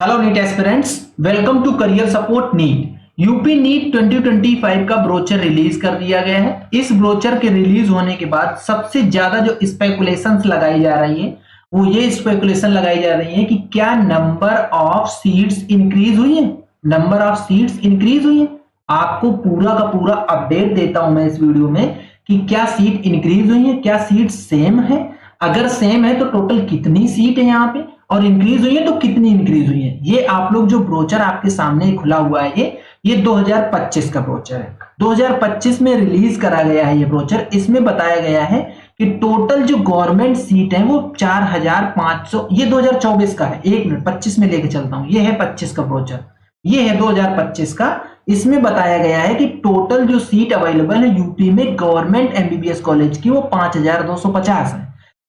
Hello NEET aspirants, welcome to career support NEET. UP NEET 2025 का brochure release कर दिया गया है। इस ब्रोचर के रिलीज होने के बाद सबसे ज्यादा जो स्पेकुलेशंस लगाई जा रही है वो ये स्पेकुलेशन लगाई जा रही है कि क्या नंबर ऑफ सीट्स इंक्रीज हुई है। नंबर ऑफ सीट्स इंक्रीज हुई है। आपको पूरा का पूरा अपडेट देता हूं मैं इस वीडियो में कि क्या सीट इंक्रीज हुई है, क्या सीट सेम है। अगर सेम है तो टोटल कितनी सीट है यहाँ पे, और इंक्रीज हुई है तो कितनी इंक्रीज हुई है। ये आप लोग जो ब्रोचर आपके सामने खुला हुआ है ये 2025 का ब्रोचर है। 2025 में रिलीज करा गया है ये ब्रोचर। इसमें बताया गया है कि टोटल जो गवर्नमेंट सीट है वो 4500। ये 2024 का है, एक मिनट 25 में लेके चलता हूं। ये है 25 का ब्रोचर, ये है 2025 का। इसमें बताया गया है कि टोटल जो सीट अवेलेबल है यूपी में गवर्नमेंट एमबीबीएस कॉलेज की वो 5250 है,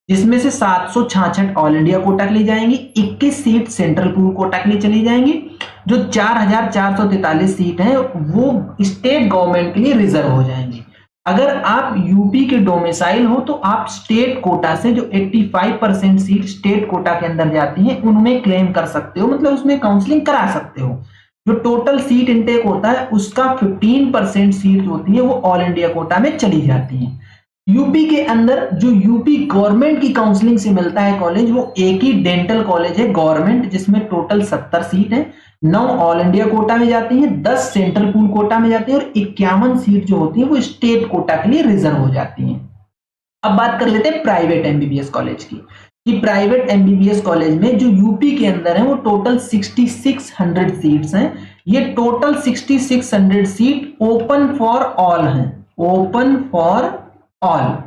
जिसमें से 766 ऑल इंडिया कोटा के लिए जाएंगी, 21 सीट सेंट्रल पूल कोटा के लिए चली जाएंगी। जो 4443 सीट है वो स्टेट गवर्नमेंट के लिए रिजर्व हो जाएंगी। अगर आप यूपी के डोमिसाइल हो तो आप स्टेट कोटा से जो 85% सीट स्टेट कोटा के अंदर जाती हैं उनमें क्लेम कर सकते हो, मतलब उसमें काउंसलिंग करा सकते हो। जो टोटल सीट इनटेक होता है उसका 15% सीट होती है वो ऑल इंडिया कोटा में चली जाती है। यूपी के अंदर जो यूपी गवर्नमेंट की काउंसलिंग से मिलता है कॉलेज वो एक ही डेंटल कॉलेज है गवर्नमेंट, जिसमें टोटल 70 सीट है। 9 ऑल इंडिया कोटा में जाती है, 10 सेंट्रल पूल कोटा में जाती है और 51 सीट जो होती है वो स्टेट कोटा के लिए रिजर्व हो जाती है। अब बात कर लेते हैं प्राइवेट एमबीबीएस कॉलेज की, कि प्राइवेट एमबीबीएस कॉलेज में जो यूपी के अंदर है वो टोटल 6600 सीट्स हैं। ये total 6600 seat open for all हैं, ओपन फॉर ऑल।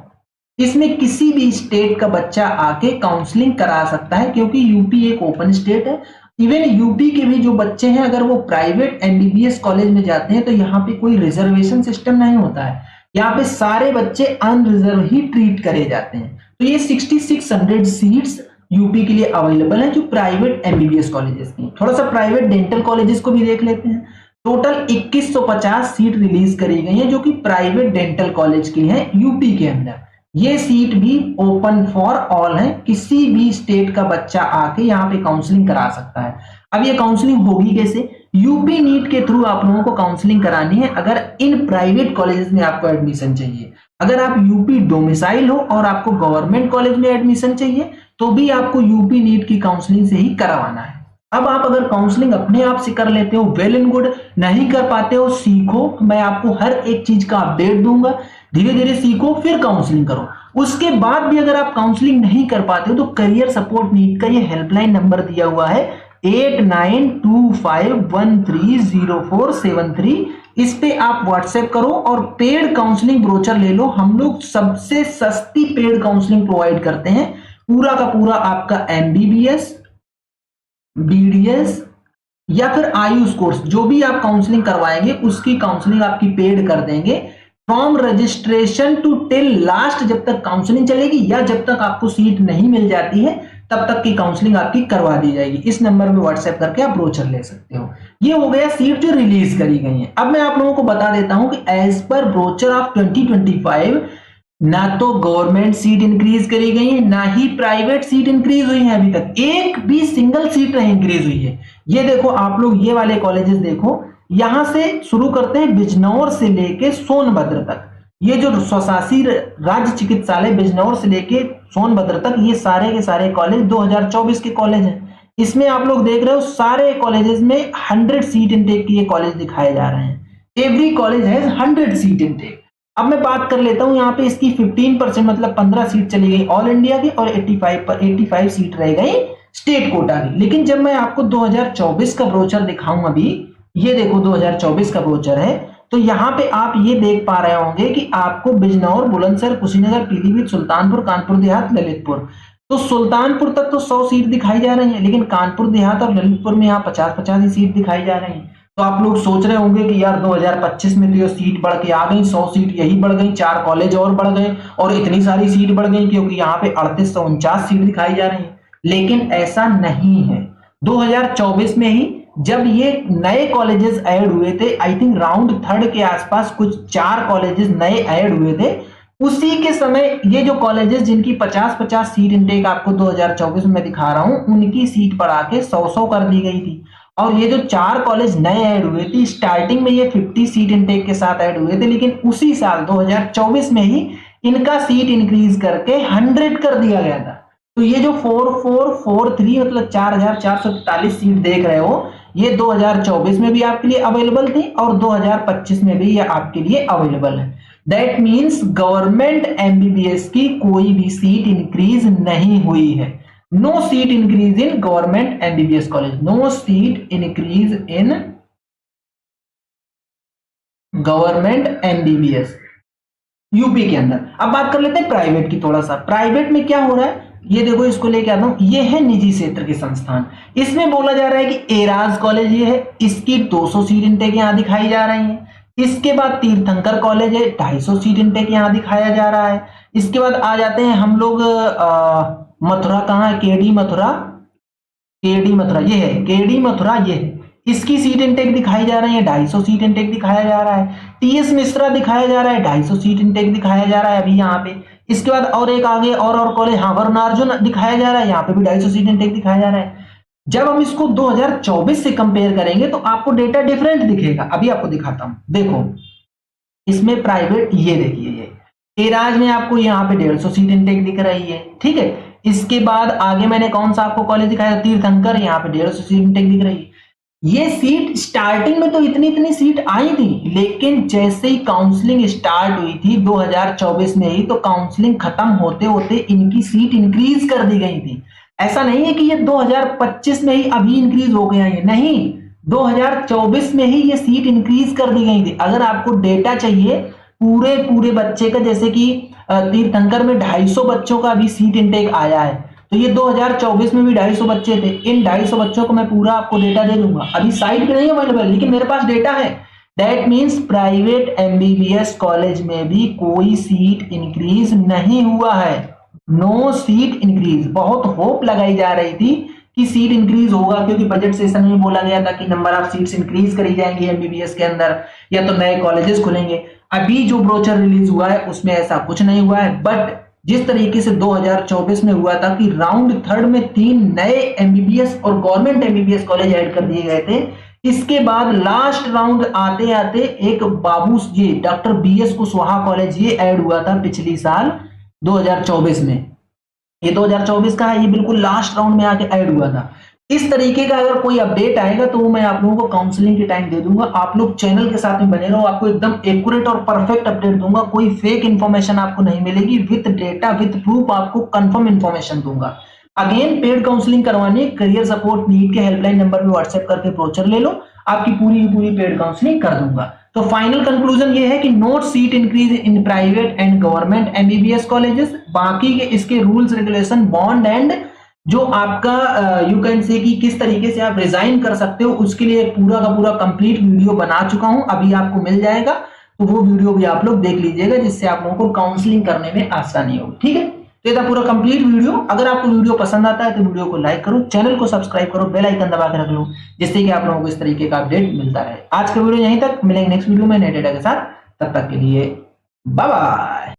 इसमें किसी भी स्टेट का बच्चा आके काउंसलिंग करा सकता है, क्योंकि यूपी एक ओपन स्टेट है। इवन यूपी के भी जो बच्चे हैं अगर वो प्राइवेट एमबीबीएस कॉलेज में जाते हैं तो यहाँ पे कोई रिजर्वेशन सिस्टम नहीं होता है। यहाँ पे सारे बच्चे अनरिजर्व ही ट्रीट करे जाते हैं। तो ये 6600 सीट्स यूपी के लिए अवेलेबल है जो प्राइवेट एमबीबीएस कॉलेजेस की। थोड़ा सा प्राइवेट डेंटल कॉलेजेस को भी देख लेते हैं। टोटल 2150 सीट रिलीज करी गई है जो कि प्राइवेट डेंटल कॉलेज की है यूपी के अंदर। ये सीट भी ओपन फॉर ऑल है, किसी भी स्टेट का बच्चा आके यहाँ पे काउंसलिंग करा सकता है। अब ये काउंसलिंग होगी कैसे? यूपी नीट के थ्रू आप लोगों को काउंसलिंग करानी है अगर इन प्राइवेट कॉलेजेस में आपको एडमिशन चाहिए। अगर आप यूपी डोमिसाइल हो और आपको गवर्नमेंट कॉलेज में एडमिशन चाहिए तो भी आपको यूपी नीट की काउंसलिंग से ही करवाना है। अब आप अगर काउंसलिंग अपने आप से कर लेते हो वेल एंड गुड, नहीं कर पाते हो सीखो, मैं आपको हर एक चीज का अपडेट दूंगा। धीरे धीरे सीखो फिर काउंसलिंग करो। उसके बाद भी अगर आप काउंसलिंग नहीं कर पाते हो तो करियर सपोर्ट नीट का ये हेल्पलाइन नंबर दिया हुआ है 8925130473। इस पे आप व्हाट्सएप करो और पेड काउंसलिंग ब्रोचर ले लो। हम लोग सबसे सस्ती पेड काउंसलिंग प्रोवाइड करते हैं। पूरा का पूरा आपका एमबीबीएस, बीडीएस या फिर आयुष कोर्स जो भी आप काउंसलिंग करवाएंगे उसकी काउंसलिंग आपकी पेड कर देंगे। From registration to till last, जब तक काउंसलिंग चलेगी या जब तक आपको सीट नहीं मिल जाती है तब तक की काउंसलिंग आपकी करवा दी जाएगी। इस नंबर में व्हाट्सएप करके आप ब्रोचर ले सकते हो। ये हो गया सीट जो रिलीज करी गई है। अब मैं आप लोगों को बता देता हूं कि एज पर ब्रोचर ऑफ 2025 ना तो गवर्नमेंट सीट इंक्रीज करी गई है ना ही प्राइवेट सीट इंक्रीज हुई है। अभी तक एक भी सिंगल सीट नहीं इंक्रीज हुई है। ये देखो आप लोग ये वाले कॉलेजेस देखो, यहां से शुरू करते हैं बिजनौर से लेके सोनभद्र तक। ये जो स्वशासी राज्य चिकित्सालय बिजनौर से लेके सोनभद्र तक ये सारे के सारे कॉलेज 2024 के कॉलेज हैं। इसमें आप लोग देख रहे हो सारे कॉलेजेस में 100 सीट इनटेक के ये कॉलेज दिखाए जा रहे हैं। Every college has 100 seat intake. अब मैं बात कर लेता हूं यहाँ पे इसकी 15% मतलब 15 सीट चली गई ऑल इंडिया की और 85 सीट रह गई स्टेट कोटा की। लेकिन जब मैं आपको 2024 का ब्रोचर दिखाऊं, अभी ये देखो 2024 का ब्रोचर है, तो यहाँ पे आप ये देख पा रहे होंगे कि आपको बिजनौर, बुलंदशहर, कुशीनगर, पीलीभीत, सुल्तानपुर, कानपुर देहात, ललितपुर, तो सुल्तानपुर तक तो 100 सीट दिखाई जा रही है, लेकिन कानपुर देहात और ललितपुर में यहाँ 50-50 ही सीट दिखाई जा रही है। तो आप लोग सोच रहे होंगे कि यार 2025 में तो ये सीट बढ़ के आ गई, 100 सीट यही बढ़ गई, 4 कॉलेज और बढ़ गए और इतनी सारी सीट बढ़ गई क्योंकि यहाँ पे 3849 सीट दिखाई जा रही है। लेकिन ऐसा नहीं है। 2024 में ही जब ये नए कॉलेजेस ऐड हुए थे, आई थिंक राउंड 3rd के आसपास कुछ 4 कॉलेजेस नए ऐड हुए थे, उसी के समय ये जो कॉलेजेस जिनकी 50-50 सीट इनटेक आपको 2024 में दिखा रहा हूं, उनकी सीट बढ़ा के 100-100 कर दी गई थी। और ये जो 4 कॉलेज नए ऐड हुए थे, स्टार्टिंग में ये 50 सीट इनटेक के साथ ऐड हुए थे, लेकिन उसी साल 2024 में ही इनका सीट इंक्रीज करके 100 कर दिया गया था। तो ये जो 4443 मतलब 4443 सीट देख रहे हो, ये 2024 में भी आपके लिए अवेलेबल थी और 2025 में भी ये आपके लिए अवेलेबल है। दैट मीन्स गवर्नमेंट एमबीबीएस की कोई भी सीट इंक्रीज नहीं हुई है। No seat increase in government MBBS college, no seat increase in government MBBS UP के अंदर। अब बात कर लेते हैं प्राइवेट की। थोड़ा सा प्राइवेट में क्या हो रहा है, ये देखो, इसको लेके आता हूं। ये है निजी क्षेत्र के संस्थान। इसमें बोला जा रहा है कि एराज कॉलेज ये है, इसकी 200 सीट इनटेक यहां दिखाई जा रही है। इसके बाद तीर्थंकर कॉलेज है, 250 सीट इनटेक यहां दिखाया जा रहा है। इसके बाद आ जाते हैं हम लोग मथुरा, कहां है, केडी मथुरा, केडी मथुरा ये है, केडी मथुरा ये है, इसकी सीट इनटेक दिखाई जा रही है, 250 सीट इनटेक दिखाया जा रहा है। टीएस मिश्रा दिखाया जा रहा है, 250 सीट इनटेक दिखाया जा रहा है अभी यहाँ पे। इसके बाद और एक आगे और कॉलेज, हाँ, वरुणार्जुन दिखाया जा रहा है, यहाँ पे भी 250 सीट इनटेक दिखाया जा रहा है। जब हम इसको 2024 से कंपेयर करेंगे तो आपको डेटा डिफरेंट दिखेगा। अभी आपको दिखाता हूं, देखो इसमें प्राइवेट, ये देखिए, ये एराज में आपको यहाँ पे 150 सीट इनटेक दिख रही है, ठीक है। इसके बाद आगे मैंने कौन सा आपको कॉलेज दिखाया, तीर्थंकर, यहाँ पे 150 सीट इनटेक दिख रही है। ये सीट स्टार्टिंग में तो इतनी सीट आई थी, लेकिन जैसे ही काउंसलिंग स्टार्ट हुई थी 2024 में ही, तो काउंसलिंग खत्म होते होते इनकी सीट इंक्रीज कर दी गई थी। ऐसा नहीं है कि ये 2025 में ही अभी इंक्रीज हो गया है, नहीं, 2024 में ही ये सीट इंक्रीज कर दी गई थी। अगर आपको डेटा चाहिए पूरे बच्चे का, जैसे कि तीर्थंकर में 250 बच्चों का अभी सीट इनटेक आया है, तो ये 2024 में भी 250 बच्चे थे। इन 250 बच्चों को मैं पूरा आपको डेटा दे दूंगा। अभी साइट पे नहीं अवेलेबल, लेकिन मेरे पास डेटा है। That means private MBBS college में भी कोई सीट इंक्रीज नहीं हुआ है, नो सीट इंक्रीज। बहुत होप लगाई जा रही थी कि सीट इंक्रीज होगा, क्योंकि बजट सेशन में बोला गया था कि नंबर ऑफ सीट्स इंक्रीज करी जाएंगी एमबीबीएस के अंदर, या तो नए कॉलेजेस खुलेंगे। अभी जो ब्रोचर रिलीज हुआ है उसमें ऐसा कुछ नहीं हुआ है। बट जिस तरीके से 2024 में हुआ था कि राउंड थर्ड में 3 नए एमबीबीएस और गवर्नमेंट एमबीबीएस कॉलेज ऐड कर दिए गए थे, इसके बाद लास्ट राउंड आते आते एक बाबू जी डॉक्टर बीएस कुशवाहा कॉलेज ये ऐड हुआ था पिछली साल 2024 में। ये 2024 का है, ये बिल्कुल लास्ट राउंड में आके ऐड हुआ था। इस तरीके का अगर कोई अपडेट आएगा तो मैं आप लोगों को काउंसलिंग के टाइम दे दूंगा। आप लोग चैनल के साथ में बने रहो, आपको एकदम एक्यूरेट और परफेक्ट अपडेट दूंगा। कोई फेक इंफॉर्मेशन आपको नहीं मिलेगी, विथ डेटा विथ प्रूफ आपको कंफर्म इंफॉर्मेशन दूंगा। अगेन, पेड काउंसलिंग करवानी, करियर सपोर्ट नीट के हेल्पलाइन नंबर पे व्हाट्सएप करके ब्रोचर ले लो, आपकी पूरी पेड काउंसलिंग कर दूंगा। तो फाइनल कंक्लूजन ये है कि note seat increase in private and government MBBS colleges. बाकी के इसके रूल्स रेगुलेशन, बॉन्ड एंड जो आपका यू कैन से कि किस तरीके से आप रिजाइन कर सकते हो, उसके लिए एक पूरा का पूरा कंप्लीट वीडियो बना चुका हूं, अभी आपको मिल जाएगा। तो वो वीडियो भी आप लोग देख लीजिएगा, जिससे आप लोगों को काउंसलिंग करने में आसानी होगी, ठीक है। तो ये था पूरा कंप्लीट वीडियो। अगर आपको वीडियो पसंद आता है तो वीडियो को लाइक करो, चैनल को सब्सक्राइब करो, बेल आइकन दबा के रख लो, जिससे कि आप लोगों को इस तरीके का अपडेट मिलता रहे। आज का वीडियो यहीं तक, मिलेंगे नेक्स्ट वीडियो में नए डेटा के साथ। तब तक के लिए बाय बाय।